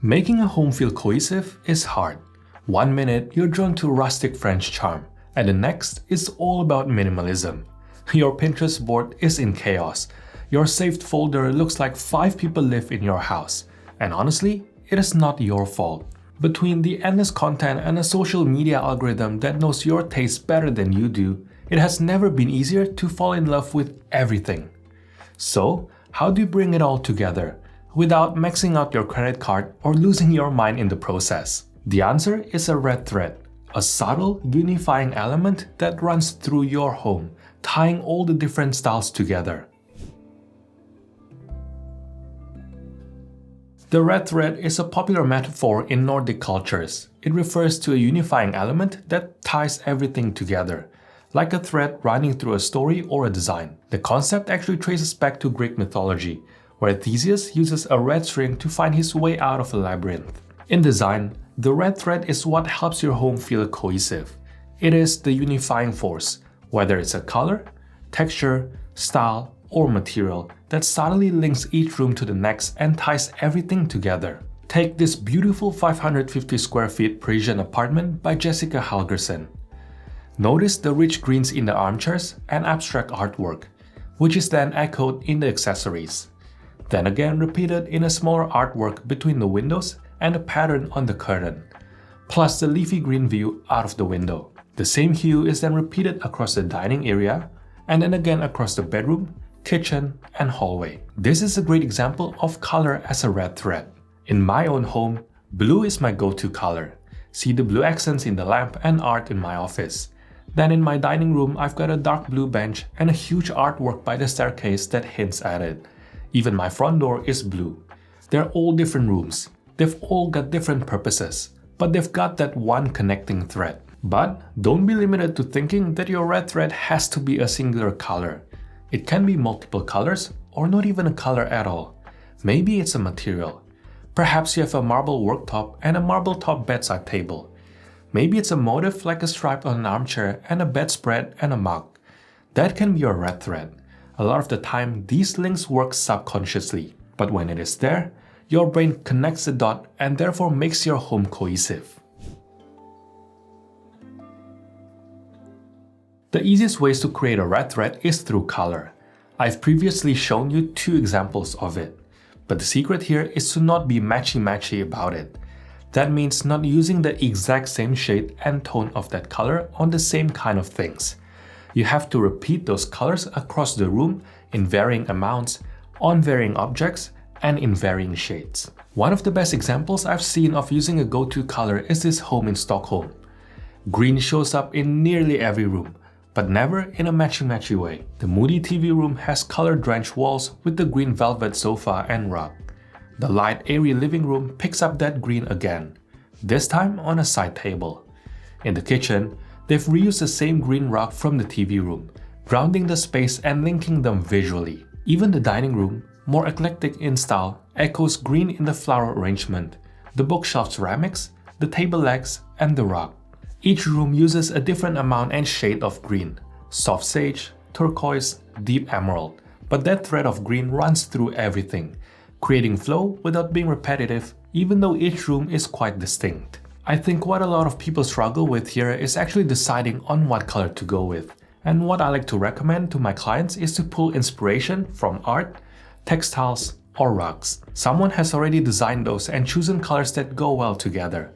Making a home feel cohesive is hard. One minute you're drawn to rustic French charm, and the next is all about minimalism. Your Pinterest board is in chaos. Your saved folder looks like 5 people live in your house. And honestly, it is not your fault. Between the endless content and a social media algorithm that knows your taste better than you do, it has never been easier to fall in love with everything. So, how do you bring it all together without maxing out your credit card or losing your mind in the process? The answer is a red thread, a subtle, unifying element that runs through your home, tying all the different styles together. The red thread is a popular metaphor in Nordic cultures. It refers to a unifying element that ties everything together, like a thread running through a story or a design. The concept actually traces back to Greek mythology, where Theseus uses a red string to find his way out of a labyrinth. In design, the red thread is what helps your home feel cohesive. It is the unifying force, whether it's a color, texture, style, or material that subtly links each room to the next and ties everything together. Take this beautiful 550 square feet Parisian apartment by Jessica Halgerson. Notice the rich greens in the armchairs and abstract artwork, which is then echoed in the accessories. Then again repeated in a smaller artwork between the windows and a pattern on the curtain, plus the leafy green view out of the window. The same hue is then repeated across the dining area and then again across the bedroom, kitchen, and hallway. This is a great example of color as a red thread. In my own home, blue is my go-to color. See the blue accents in the lamp and art in my office. Then in my dining room, I've got a dark blue bench and a huge artwork by the staircase that hints at it. Even my front door is blue. They're all different rooms. They've all got different purposes, but they've got that one connecting thread. But don't be limited to thinking that your red thread has to be a singular color. It can be multiple colors or not even a color at all. Maybe it's a material. Perhaps you have a marble worktop and a marble top bedside table. Maybe it's a motif like a stripe on an armchair and a bedspread and a mug. That can be your red thread. A lot of the time, these links work subconsciously, but when it is there, your brain connects the dot and therefore makes your home cohesive. The easiest ways to create a red thread is through color. I've previously shown you 2 examples of it, but the secret here is to not be matchy-matchy about it. That means not using the exact same shade and tone of that color on the same kind of things. You have to repeat those colors across the room in varying amounts, on varying objects, and in varying shades. One of the best examples I've seen of using a go-to color is this home in Stockholm. Green shows up in nearly every room, but never in a matchy-matchy way. The moody TV room has color-drenched walls with the green velvet sofa and rug. The light, airy living room picks up that green again, this time on a side table. In the kitchen, they've reused the same green rug from the TV room, grounding the space and linking them visually. Even the dining room, more eclectic in style, echoes green in the flower arrangement, the bookshelf ceramics, the table legs, and the rug. Each room uses a different amount and shade of green, soft sage, turquoise, deep emerald, but that thread of green runs through everything, creating flow without being repetitive, even though each room is quite distinct. I think what a lot of people struggle with here is actually deciding on what color to go with. And what I like to recommend to my clients is to pull inspiration from art, textiles, or rugs. Someone has already designed those and chosen colors that go well together.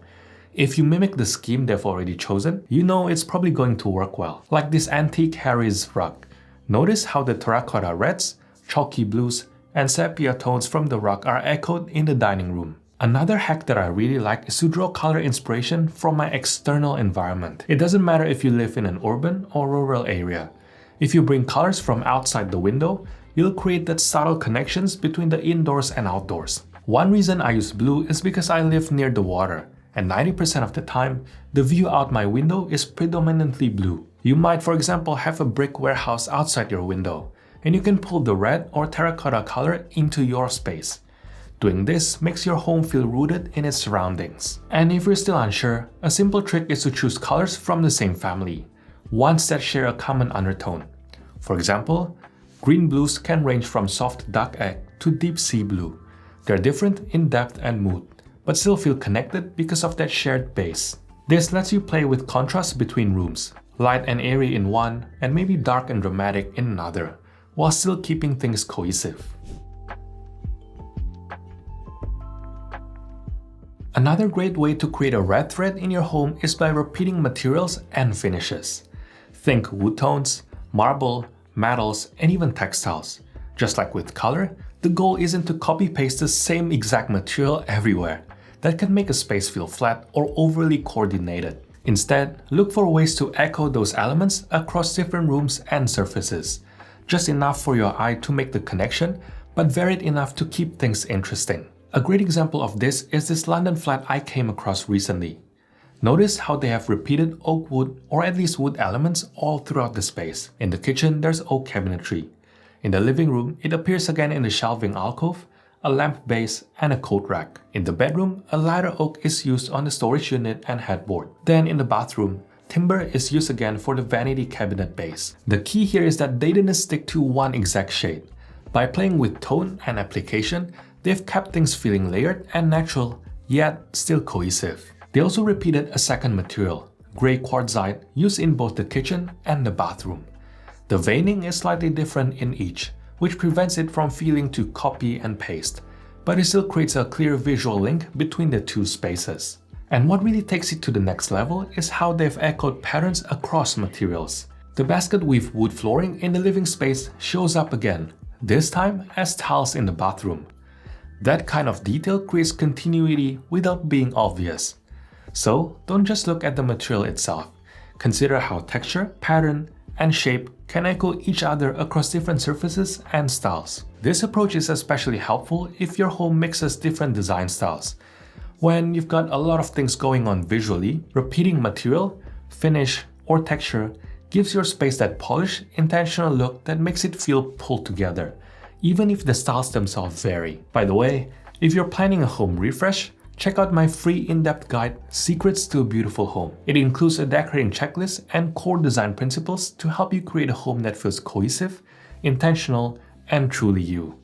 If you mimic the scheme they've already chosen, you know it's probably going to work well. Like this antique Harry's rug. Notice how the terracotta reds, chalky blues, and sepia tones from the rug are echoed in the dining room. Another hack that I really like is to draw color inspiration from my external environment. It doesn't matter if you live in an urban or rural area. If you bring colors from outside the window, you'll create that subtle connections between the indoors and outdoors. One reason I use blue is because I live near the water, and 90% of the time, the view out my window is predominantly blue. You might, for example, have a brick warehouse outside your window, and you can pull the red or terracotta color into your space. Doing this makes your home feel rooted in its surroundings. And if you're still unsure, a simple trick is to choose colors from the same family, ones that share a common undertone. For example, green blues can range from soft duck egg to deep sea blue. They're different in depth and mood, but still feel connected because of that shared base. This lets you play with contrast between rooms, light and airy in one, and maybe dark and dramatic in another, while still keeping things cohesive. Another great way to create a red thread in your home is by repeating materials and finishes. Think wood tones, marble, metals, and even textiles. Just like with color, the goal isn't to copy-paste the same exact material everywhere. That can make a space feel flat or overly coordinated. Instead, look for ways to echo those elements across different rooms and surfaces. Just enough for your eye to make the connection, but varied enough to keep things interesting. A great example of this is this London flat I came across recently. Notice how they have repeated oak wood or at least wood elements all throughout the space. In the kitchen, there's oak cabinetry. In the living room, it appears again in the shelving alcove, a lamp base, and a coat rack. In the bedroom, a lighter oak is used on the storage unit and headboard. Then in the bathroom, timber is used again for the vanity cabinet base. The key here is that they didn't stick to one exact shade. By playing with tone and application, they've kept things feeling layered and natural, yet still cohesive. They also repeated a second material, grey quartzite, used in both the kitchen and the bathroom. The veining is slightly different in each, which prevents it from feeling to copy and paste, but it still creates a clear visual link between the two spaces. And what really takes it to the next level is how they've echoed patterns across materials. The basket weave wood flooring in the living space shows up again, this time as tiles in the bathroom. That kind of detail creates continuity without being obvious. So don't just look at the material itself. Consider how texture, pattern, and shape can echo each other across different surfaces and styles. This approach is especially helpful if your home mixes different design styles. When you've got a lot of things going on visually, repeating material, finish, or texture gives your space that polished, intentional look that makes it feel pulled together, even if the styles themselves vary. By the way, if you're planning a home refresh, check out my free in-depth guide, Secrets to a Beautiful Home. It includes a decorating checklist and core design principles to help you create a home that feels cohesive, intentional, and truly you.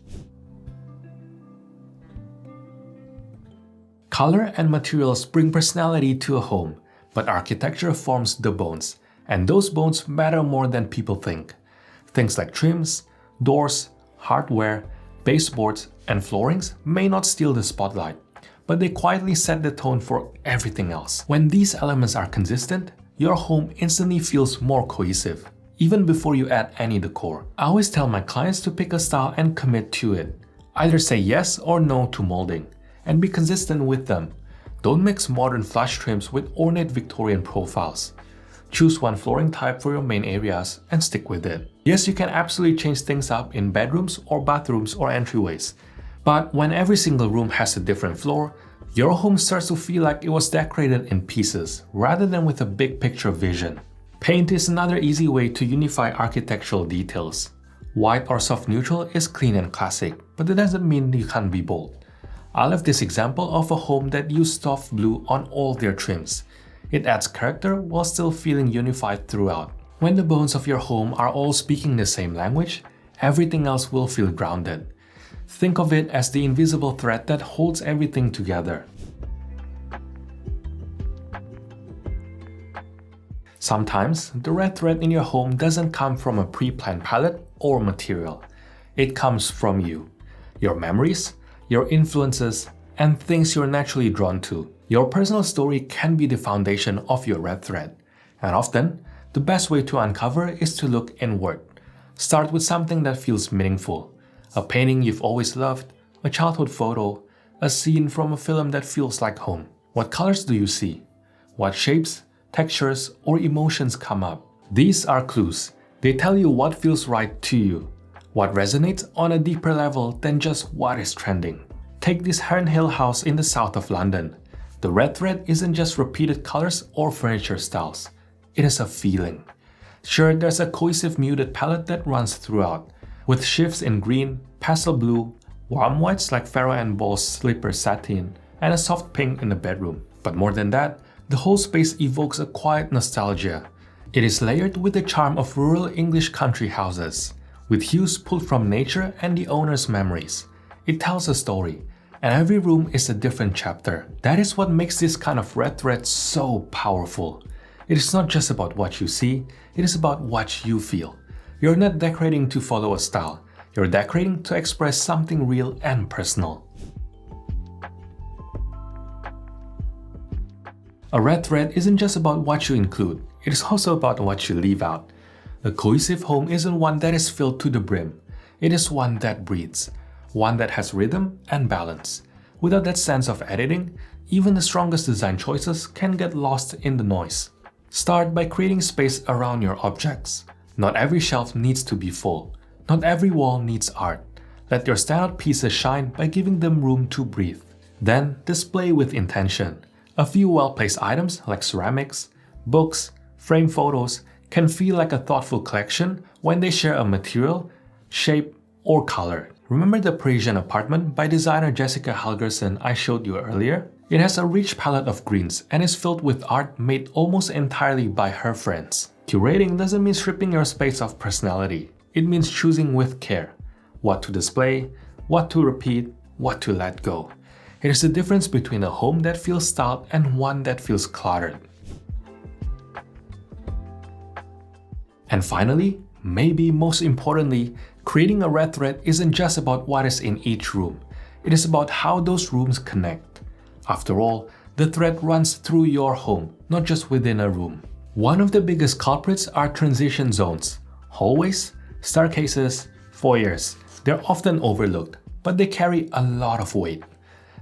Color and materials bring personality to a home, but architecture forms the bones, and those bones matter more than people think. Things like trims, doors, hardware, baseboards, and floorings may not steal the spotlight, but they quietly set the tone for everything else. When these elements are consistent, your home instantly feels more cohesive, even before you add any decor. I always tell my clients to pick a style and commit to it. Either say yes or no to molding, and be consistent with them. Don't mix modern flush trims with ornate Victorian profiles. Choose one flooring type for your main areas and stick with it. Yes, you can absolutely change things up in bedrooms or bathrooms or entryways. But when every single room has a different floor, your home starts to feel like it was decorated in pieces rather than with a big picture vision. Paint is another easy way to unify architectural details. White or soft neutral is clean and classic, but that doesn't mean you can't be bold. I love this example of a home that used soft blue on all their trims. It adds character while still feeling unified throughout. When the bones of your home are all speaking the same language, everything else will feel grounded. Think of it as the invisible thread that holds everything together. Sometimes, the red thread in your home doesn't come from a pre-planned palette or material. It comes from you, your memories, your influences, and things you're naturally drawn to. Your personal story can be the foundation of your red thread, and often, the best way to uncover is to look inward. Start with something that feels meaningful. A painting you've always loved, a childhood photo, a scene from a film that feels like home. What colors do you see? What shapes, textures, or emotions come up? These are clues. They tell you what feels right to you, what resonates on a deeper level than just what is trending. Take this Herne Hill house in the south of London. The red thread isn't just repeated colors or furniture styles. It is a feeling. Sure, there's a cohesive muted palette that runs throughout, with shifts in green, pastel blue, warm whites like Farrow and Ball's slipper satin, and a soft pink in the bedroom. But more than that, the whole space evokes a quiet nostalgia. It is layered with the charm of rural English country houses, with hues pulled from nature and the owner's memories. It tells a story, And every room is a different chapter. That is what makes this kind of red thread so powerful. It is not just about what you see, it is about what you feel. You're not decorating to follow a style, you're decorating to express something real and personal. A red thread isn't just about what you include, it is also about what you leave out. A cohesive home isn't one that is filled to the brim. It is one that breathes, one that has rhythm and balance. Without that sense of editing, even the strongest design choices can get lost in the noise. Start by creating space around your objects. Not every shelf needs to be full. Not every wall needs art. Let your standout pieces shine by giving them room to breathe. Then display with intention. A few well-placed items like ceramics, books, frame photos can feel like a thoughtful collection when they share a material, shape, or color. Remember the Parisian apartment by designer Jessica Helgerson I showed you earlier? It has a rich palette of greens and is filled with art made almost entirely by her friends. Curating doesn't mean stripping your space of personality. It means choosing with care. What to display, what to repeat, what to let go. It is the difference between a home that feels styled and one that feels cluttered. And finally, maybe most importantly, creating a red thread isn't just about what is in each room. It is about how those rooms connect. After all, the thread runs through your home, not just within a room. One of the biggest culprits are transition zones. Hallways, staircases, foyers. They're often overlooked, but they carry a lot of weight.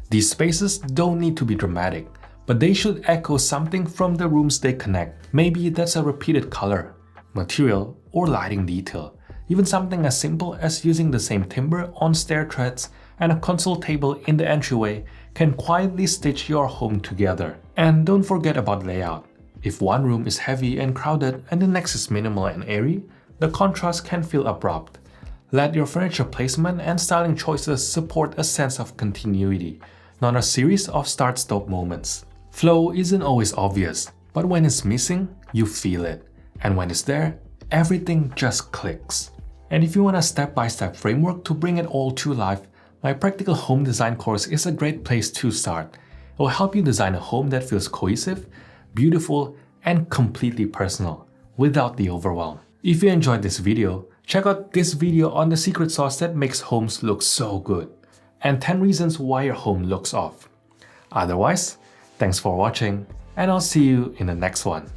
These spaces don't need to be dramatic, but they should echo something from the rooms they connect. Maybe that's a repeated color, material, or lighting detail. Even something as simple as using the same timber on stair treads and a console table in the entryway can quietly stitch your home together. And don't forget about layout. If one room is heavy and crowded and the next is minimal and airy, the contrast can feel abrupt. Let your furniture placement and styling choices support a sense of continuity, not a series of start-stop moments. Flow isn't always obvious, but when it's missing, you feel it. And when it's there, everything just clicks. And if you want a step-by-step framework to bring it all to life, my practical home design course is a great place to start. It will help you design a home that feels cohesive, beautiful, and completely personal, without the overwhelm. If you enjoyed this video, check out this video on the secret sauce that makes homes look so good, and 10 reasons why your home looks off. Otherwise, thanks for watching, and I'll see you in the next one.